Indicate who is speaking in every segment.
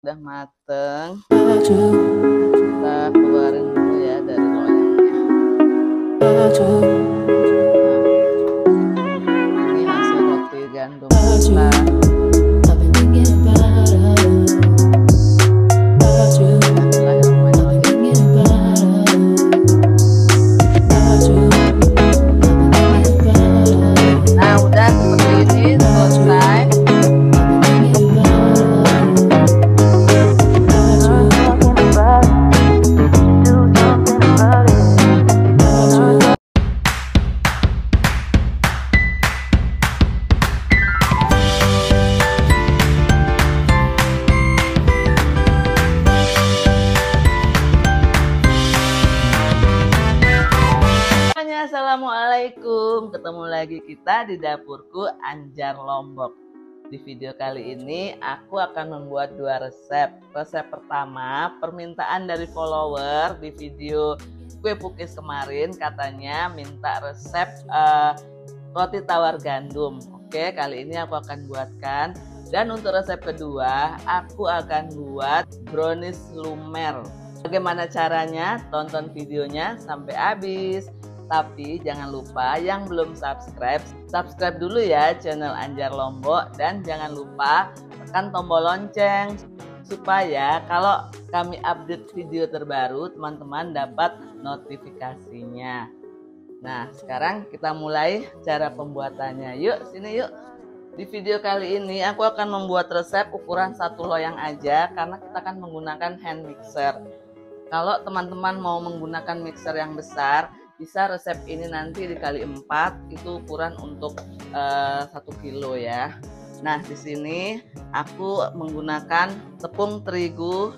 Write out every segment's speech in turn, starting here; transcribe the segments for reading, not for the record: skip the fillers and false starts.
Speaker 1: Udah mateng, kita keluarin dulu ya dari loyangnya. Ini hasil roti gandum kita. Nah, udah seperti ini, selesai. Assalamualaikum, ketemu lagi kita di dapurku Anjar Lombok. Di video kali ini aku akan membuat dua resep. Resep pertama, permintaan dari follower di video kue pukis kemarin, katanya minta resep roti tawar gandum. Oke, kali ini aku akan buatkan. Dan untuk resep kedua, aku akan buat brownies lumer. Bagaimana caranya? Tonton videonya sampai habis. Tapi jangan lupa yang belum subscribe dulu ya channel Anjar Lombok, dan jangan lupa tekan tombol lonceng supaya kalau kami update video terbaru teman-teman dapat notifikasinya. Nah, sekarang kita mulai cara pembuatannya. Yuk, sini yuk. Di video kali ini aku akan membuat resep ukuran 1 loyang aja karena kita akan menggunakan hand mixer. Kalau teman-teman mau menggunakan mixer yang besar, bisa resep ini nanti dikali 4, itu ukuran untuk 1 kilo ya. Nah, di sini aku menggunakan tepung terigu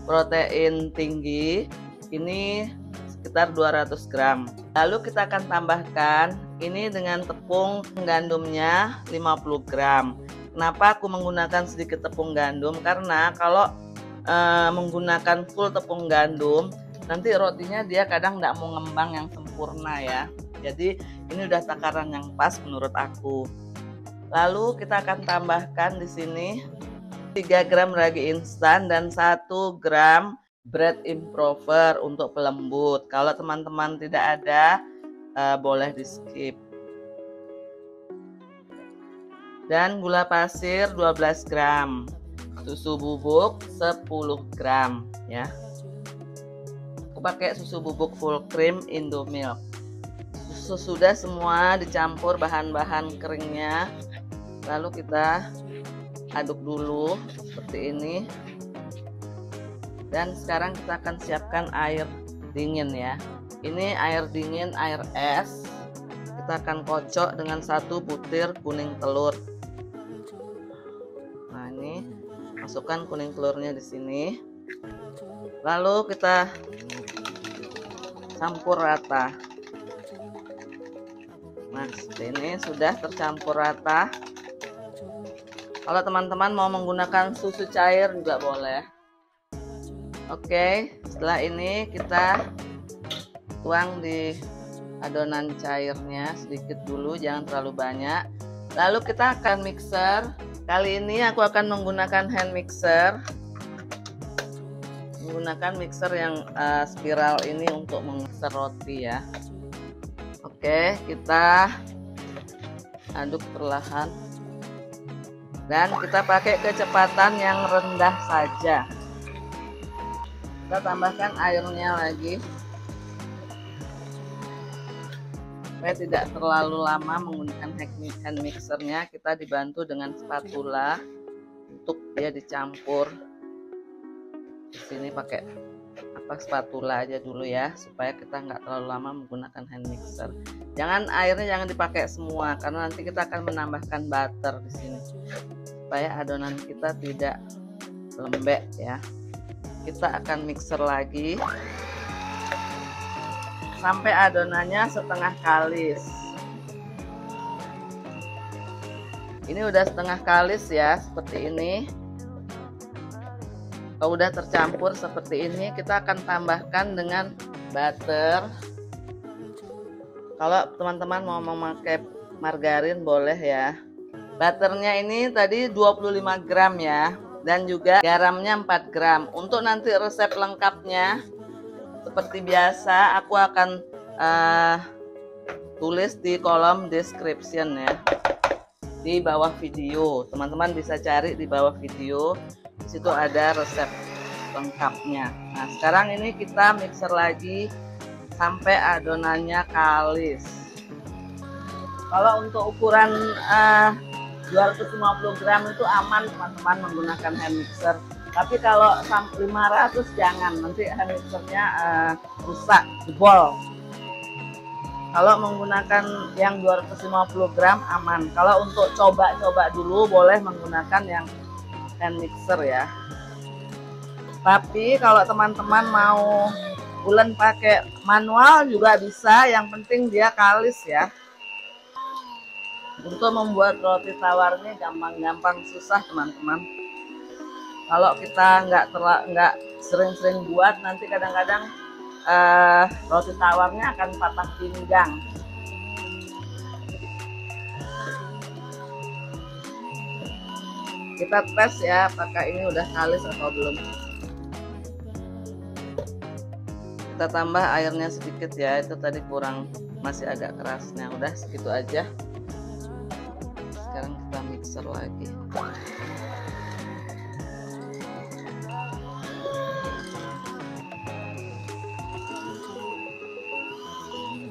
Speaker 1: protein tinggi, ini sekitar 200 gram. Lalu kita akan tambahkan ini dengan tepung gandumnya 50 gram. Kenapa aku menggunakan sedikit tepung gandum? Karena kalau menggunakan full tepung gandum, nanti rotinya dia kadang tidak mau ngembang yang sempurna ya. Jadi ini udah takaran yang pas menurut aku. Lalu kita akan tambahkan di sini 3 gram ragi instan dan 1 gram bread improver untuk pelembut. Kalau teman-teman tidak ada, boleh di skip. Dan gula pasir 12 gram. Susu bubuk 10 gram ya. Pakai susu bubuk full cream Indomilk. Sudah semua dicampur bahan-bahan keringnya, lalu kita aduk dulu seperti ini. Dan sekarang kita akan siapkan air dingin ya. Ini air dingin, air es. Kita akan kocok dengan 1 butir kuning telur. Nah, ini masukkan kuning telurnya di sini. Lalu kita campur rata. Nah, seperti ini sudah tercampur rata. Kalau teman-teman mau menggunakan susu cair juga boleh. Oke, setelah ini kita tuang di adonan cairnya sedikit dulu, jangan terlalu banyak. Lalu kita akan mixer. Kali ini aku akan menggunakan hand mixer. Menggunakan mixer yang spiral ini untuk mengmixer roti ya. Oke, kita aduk perlahan dan kita pakai kecepatan yang rendah saja. Kita tambahkan airnya lagi supaya tidak terlalu lama menggunakan hand mixernya. Kita dibantu dengan spatula untuk dia dicampur. Di sini pakai spatula aja dulu ya, supaya kita nggak terlalu lama menggunakan hand mixer. Airnya jangan dipakai semua karena nanti kita akan menambahkan butter di sini supaya adonan kita tidak lembek ya. Kita akan mixer lagi sampai adonannya setengah kalis. Ini udah setengah kalis ya, seperti ini. Kalau udah tercampur seperti ini, kita akan tambahkan dengan butter. Kalau teman-teman mau memakai margarin boleh ya. Butternya ini tadi 25 gram ya. dan juga garamnya 4 gram. Untuk nanti resep lengkapnya seperti biasa aku akan tulis di kolom description ya, di bawah video. Teman-teman bisa cari di bawah video, di situ ada resep lengkapnya. Nah sekarang ini kita mixer lagi sampai adonannya kalis. Kalau untuk ukuran 250 gram itu aman teman-teman menggunakan hand mixer. Tapi kalau 500 jangan, nanti hand mixernya rusak, jebol. Kalau menggunakan yang 250 gram aman. Kalau untuk coba-coba dulu boleh menggunakan yang hand mixer ya. Tapi kalau teman-teman mau ulen pakai manual juga bisa, yang penting dia kalis ya. Untuk membuat roti tawar ini gampang-gampang susah teman-teman. Kalau kita nggak sering-sering buat, nanti kadang-kadang roti tawarnya akan patah pinggang. Kita tes ya apakah ini udah kalis atau belum. Kita tambah airnya sedikit ya, itu tadi kurang, masih agak kerasnya. Udah segitu aja. Sekarang kita mixer lagi.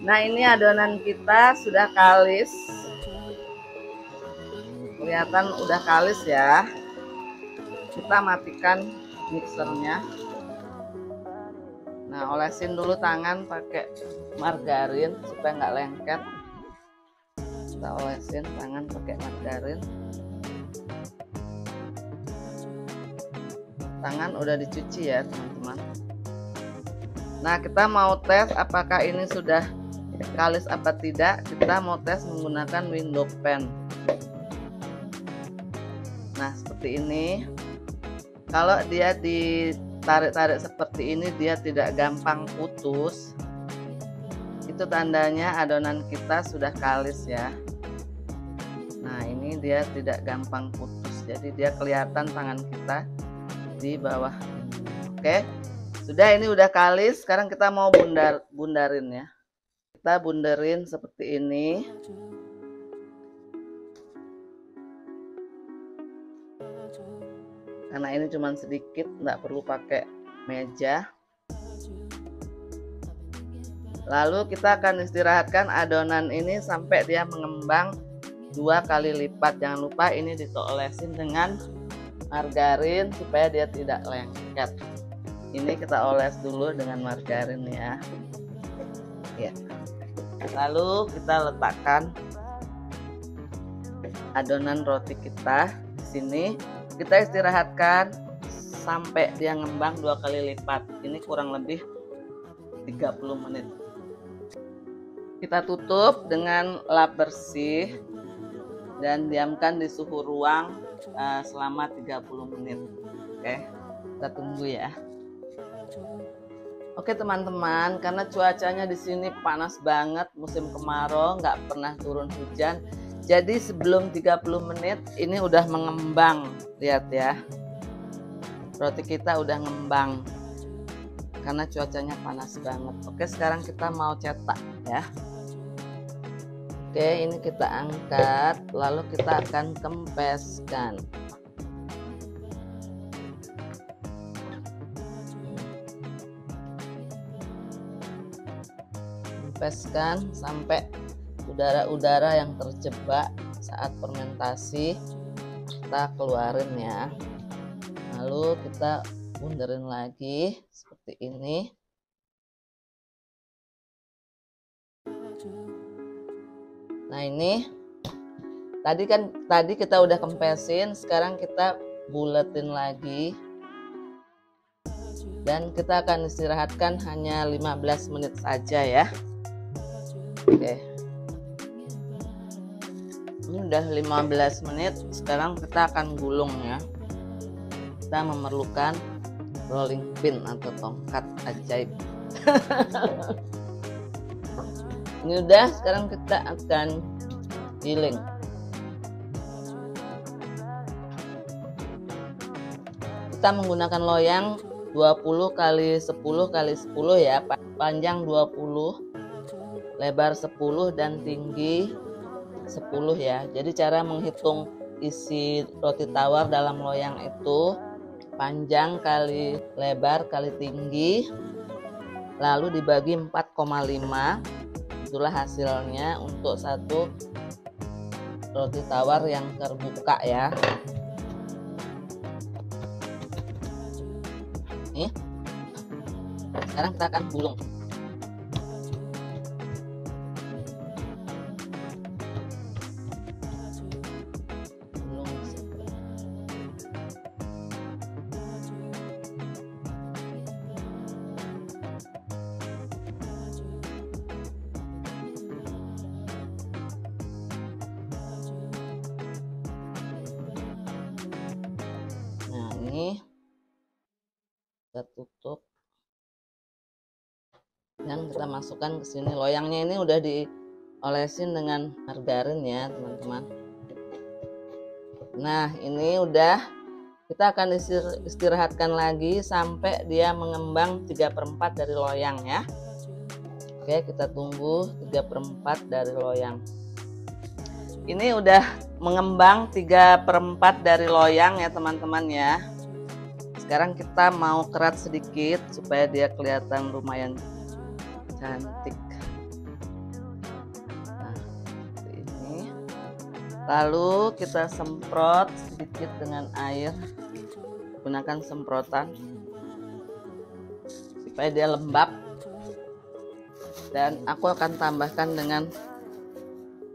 Speaker 1: Nah ini adonan kita sudah kalis, kelihatan udah kalis ya. Kita matikan mixernya. Nah olesin dulu tangan pakai margarin supaya nggak lengket. Kita olesin tangan pakai margarin. Tangan udah dicuci ya teman-teman. Nah kita mau tes apakah ini sudah kalis apa tidak. Kita mau tes menggunakan window pan. Nah seperti ini. Kalau dia ditarik-tarik seperti ini, dia tidak gampang putus, itu tandanya adonan kita sudah kalis ya. Nah ini dia tidak gampang putus, jadi dia kelihatan tangan kita di bawah. Oke, sudah, ini udah kalis. Sekarang kita mau bundarin ya. Kita bundarin seperti ini. Karena ini cuma sedikit, nggak perlu pakai meja. Lalu kita akan istirahatkan adonan ini sampai dia mengembang 2 kali lipat. Jangan lupa ini diolesin dengan margarin supaya dia tidak lengket. Ini kita oles dulu dengan margarin ya. Ya. Lalu kita letakkan adonan roti kita di sini. Kita istirahatkan sampai dia ngembang 2 kali lipat. Ini kurang lebih 30 menit. Kita tutup dengan lap bersih dan diamkan di suhu ruang selama 30 menit. Oke, kita tunggu ya. Oke teman-teman, karena cuacanya di sini panas banget, musim kemarau, nggak pernah turun hujan. Jadi sebelum 30 menit ini udah mengembang. Lihat ya. Roti kita udah ngembang. Karena cuacanya panas banget. Oke, sekarang kita mau cetak ya. Oke, ini kita angkat, lalu kita akan kempeskan. Kempeskan sampai udara-udara yang terjebak saat fermentasi kita keluarin ya. Lalu kita bunderin lagi seperti ini. Nah ini tadi kita udah kempesin, sekarang kita buletin lagi. Dan kita akan istirahatkan hanya 15 menit saja ya. Oke. Ini udah 15 menit. Sekarang kita akan gulung ya. Kita memerlukan rolling pin atau tongkat ajaib. Ini udah, sekarang kita akan giling. kita menggunakan loyang 20 kali 10 kali 10 ya, panjang 20, lebar 10 dan tinggi 10 ya. Jadi cara menghitung isi roti tawar dalam loyang itu panjang kali lebar kali tinggi, lalu dibagi 4,5. Itulah hasilnya untuk satu roti tawar yang terbuka ya. Nih, sekarang kita akan gulung. Nah, ini kita tutup dan kita masukkan ke sini. Loyangnya ini udah diolesin dengan margarin ya, teman-teman. Nah, ini udah, kita akan istirahatkan lagi sampai dia mengembang 3/4 dari loyang ya. Oke, kita tunggu 3/4 dari loyang. Ini udah mengembang 3/4 dari loyang ya teman-teman ya. Sekarang kita mau kerat sedikit supaya dia kelihatan lumayan cantik. Nah, seperti ini. Lalu kita semprot sedikit dengan air. Gunakan semprotan supaya dia lembab. Dan aku akan tambahkan dengan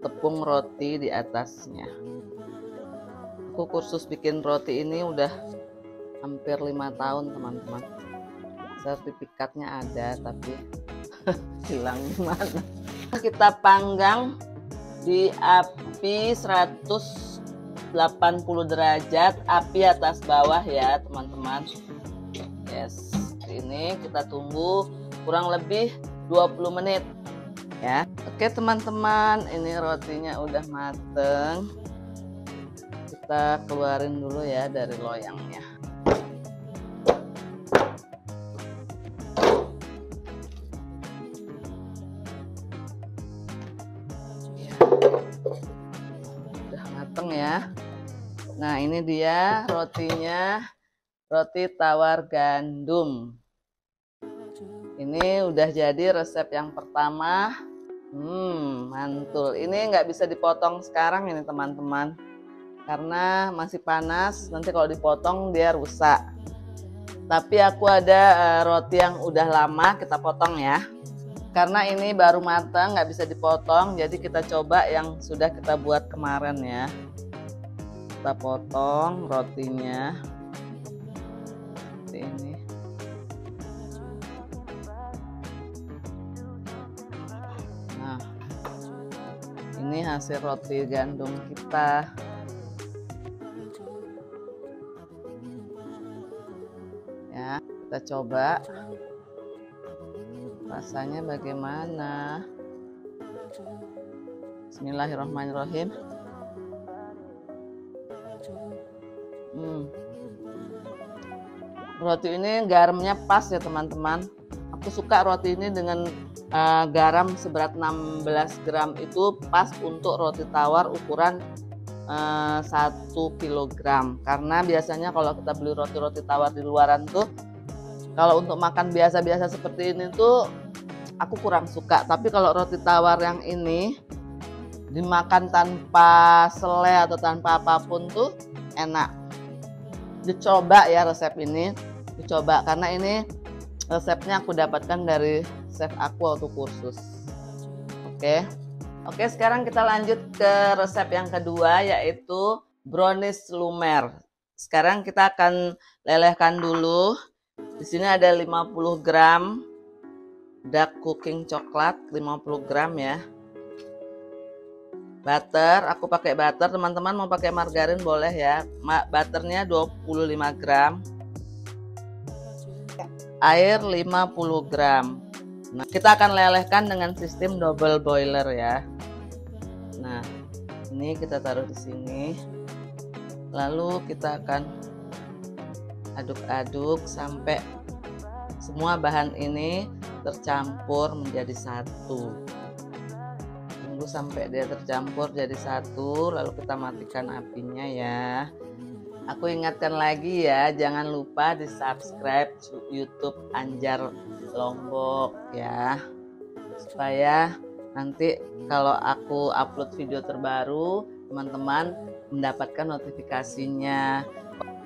Speaker 1: tepung roti di atasnya. Aku kursus bikin roti ini udah hampir 5 tahun teman-teman. Sertifikatnya ada tapi hilang gimana. Kita panggang di api 180 derajat, api atas bawah ya teman-teman. Yes, ini kita tunggu kurang lebih 20 menit ya. Oke teman-teman, ini rotinya udah mateng. Kita keluarin dulu ya dari loyangnya. Ya, udah mateng ya. Nah, ini dia rotinya, roti tawar gandum. Ini udah jadi resep yang pertama. Mantul. Ini nggak bisa dipotong sekarang ini teman-teman, karena masih panas. Nanti kalau dipotong dia rusak. Tapi aku ada roti yang udah lama, kita potong ya. Karena ini baru matang, nggak bisa dipotong. Jadi kita coba yang sudah kita buat kemarin ya. Kita potong rotinya seperti ini. Nah, ini hasil roti gandum kita. Ya, kita coba rasanya bagaimana. Bismillahirrahmanirrahim. Roti ini garamnya pas ya teman-teman. Aku suka roti ini dengan garam seberat 16 gram, itu pas untuk roti tawar ukuran 1 kilogram. Karena biasanya kalau kita beli roti-roti tawar di luaran tuh, kalau untuk makan biasa-biasa seperti ini tuh aku kurang suka. Tapi kalau roti tawar yang ini dimakan tanpa selai atau tanpa apapun tuh enak. Dicoba ya resep ini, dicoba karena ini resepnya aku dapatkan dari chef aku waktu kursus. Oke, sekarang kita lanjut ke resep yang kedua, yaitu brownies lumer. Sekarang kita akan lelehkan dulu. Di sini ada 50 gram dark cooking coklat, 50 gram ya. Butter, aku pakai butter, teman-teman mau pakai margarin boleh ya. Butternya 25 gram. Air 50 gram. Nah, kita akan lelehkan dengan sistem double boiler ya. Nah, ini kita taruh di sini. Lalu kita akan aduk-aduk sampai semua bahan ini tercampur menjadi satu. Tunggu sampai dia tercampur jadi satu, lalu kita matikan apinya ya. Aku ingatkan lagi ya, jangan lupa di subscribe YouTube Anjar Lombok ya, supaya nanti kalau aku upload video terbaru teman-teman mendapatkan notifikasinya.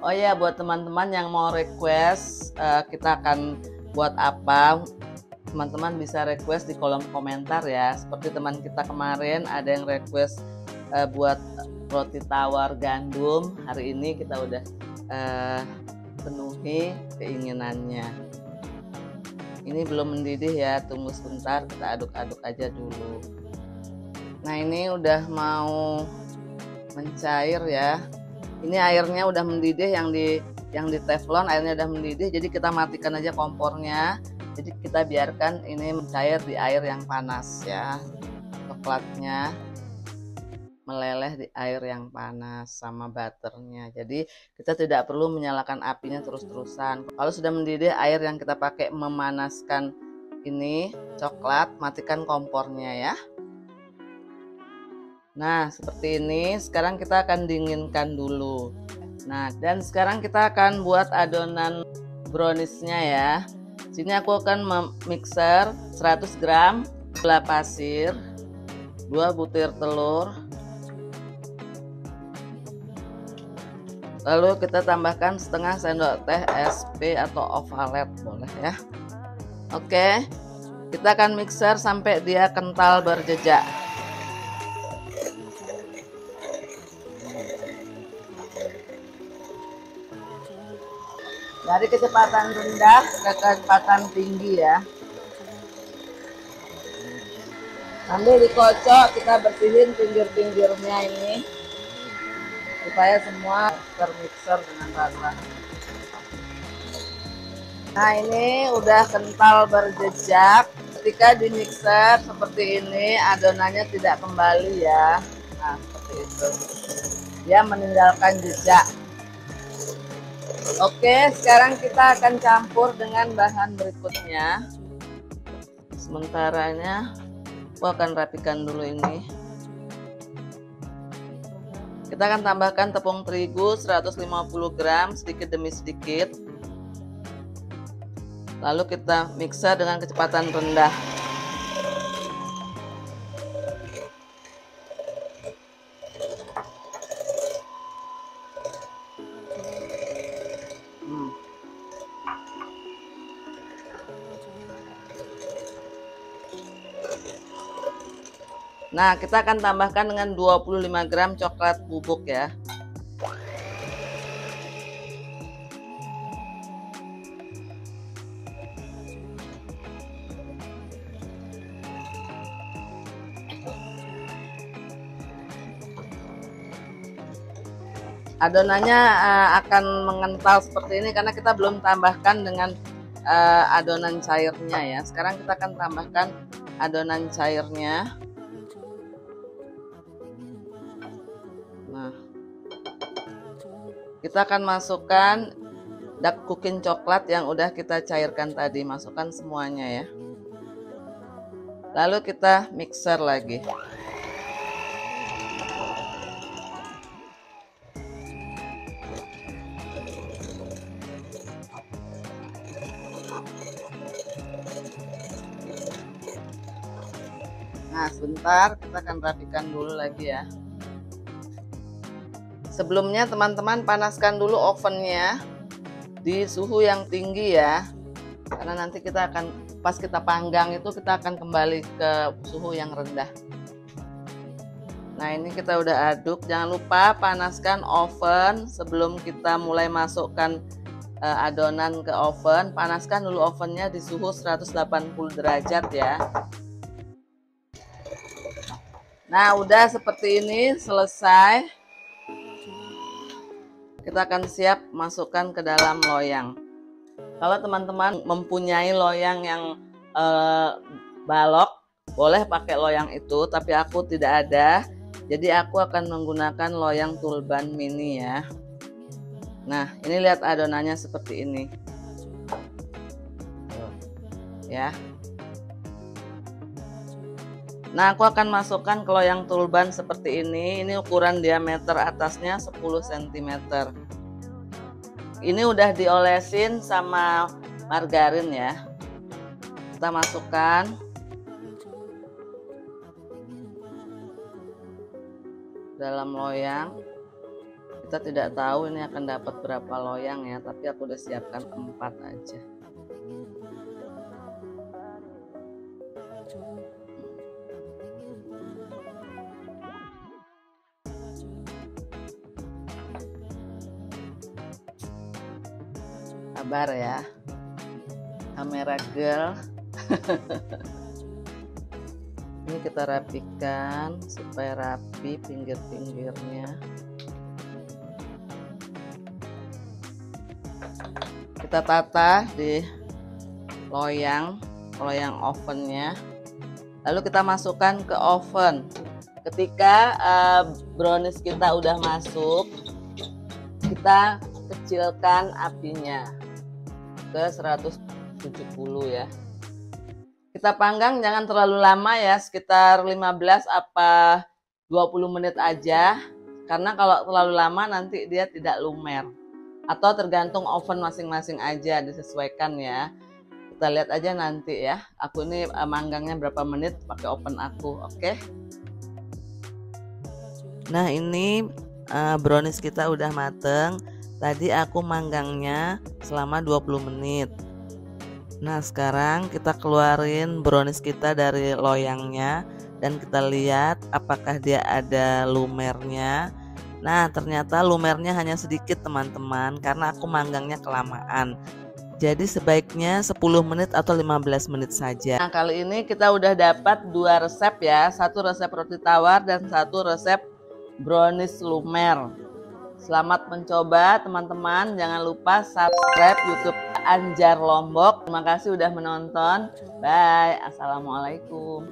Speaker 1: Oh ya, buat teman-teman yang mau request kita akan buat apa, teman-teman bisa request di kolom komentar ya. Seperti teman kita kemarin ada yang request buat roti tawar gandum, hari ini kita udah penuhi keinginannya. Ini belum mendidih ya, tunggu sebentar, kita aduk-aduk aja dulu. Nah ini udah mau mencair ya. Ini airnya udah mendidih, yang di teflon airnya udah mendidih, jadi kita matikan aja kompornya. Jadi kita biarkan ini mencair di air yang panas ya. Coklatnya meleleh di air yang panas sama butternya. Jadi kita tidak perlu menyalakan apinya terus-terusan. Kalau sudah mendidih air yang kita pakai memanaskan ini coklat, matikan kompornya ya. Nah seperti ini. Sekarang kita akan dinginkan dulu. Nah dan sekarang kita akan buat adonan browniesnya ya. Sini aku akan mixer 100 gram gula pasir, 2 butir telur, lalu kita tambahkan setengah sendok teh SP atau ovalet boleh ya. Oke, kita akan mixer sampai dia kental berjejak. Dari kecepatan rendah ke kecepatan tinggi ya. Sambil dikocok, kita bersihin pinggir-pinggirnya ini supaya semua termixer dengan rata. Nah ini udah kental berjejak. Ketika di mixer seperti ini adonannya tidak kembali ya. Nah seperti itu, dia meninggalkan jejak. Oke, sekarang kita akan campur dengan bahan berikutnya. Sementaranya aku akan rapikan dulu ini. Kita akan tambahkan tepung terigu 150 gram sedikit demi sedikit. Lalu kita mixer dengan kecepatan rendah. Nah, kita akan tambahkan dengan 25 gram coklat bubuk ya. Adonannya akan mengental seperti ini karena kita belum tambahkan dengan adonan cairnya ya. Sekarang kita akan tambahkan adonan cairnya. Nah, kita akan masukkan dark cooking coklat yang udah kita cairkan tadi, masukkan semuanya ya. Lalu kita mixer lagi. Nah, sebentar kita akan rapikan dulu lagi ya. Sebelumnya teman-teman panaskan dulu ovennya di suhu yang tinggi ya. Karena nanti kita akan pas kita panggang itu kita akan kembali ke suhu yang rendah. Nah, ini kita udah aduk. Jangan lupa panaskan oven sebelum kita mulai masukkan adonan ke oven. Panaskan dulu ovennya di suhu 180 derajat ya. Nah, udah seperti ini selesai. Kita akan siap masukkan ke dalam loyang. Kalau teman-teman mempunyai loyang yang balok, boleh pakai loyang itu, tapi aku tidak ada. Jadi aku akan menggunakan loyang tulban mini ya. Nah, ini lihat adonannya seperti ini. Ya. Nah, aku akan masukkan ke loyang tulban seperti ini. Ini ukuran diameter atasnya 10 cm. Ini udah diolesin sama margarin ya. Kita masukkan. Dalam loyang. Kita tidak tahu ini akan dapat berapa loyang ya, tapi aku udah siapkan 4 aja. Sabar ya, kamera girl. Ini kita rapikan supaya rapi pinggir-pinggirnya. Kita tata di loyang ovennya. Lalu kita masukkan ke oven. Ketika brownies kita udah masuk, kita kecilkan apinya ke 170 ya. Kita panggang jangan terlalu lama ya, sekitar 15 apa 20 menit aja. Karena kalau terlalu lama nanti dia tidak lumer. Atau tergantung oven masing-masing aja, disesuaikan ya. Kita lihat aja nanti ya. Aku ini manggangnya berapa menit pakai oven aku, oke? Nah, ini brownies kita udah mateng. Tadi aku manggangnya selama 20 menit. Nah, sekarang kita keluarin brownies kita dari loyangnya dan kita lihat apakah dia ada lumernya. Nah, ternyata lumernya hanya sedikit teman-teman karena aku manggangnya kelamaan. Jadi sebaiknya 10 menit atau 15 menit saja. Nah, kali ini kita udah dapat 2 resep ya. 1 resep roti tawar dan 1 resep brownies lumer. Selamat mencoba teman-teman. Jangan lupa subscribe YouTube Anjar Lombok. Terima kasih udah menonton. Bye. Assalamualaikum.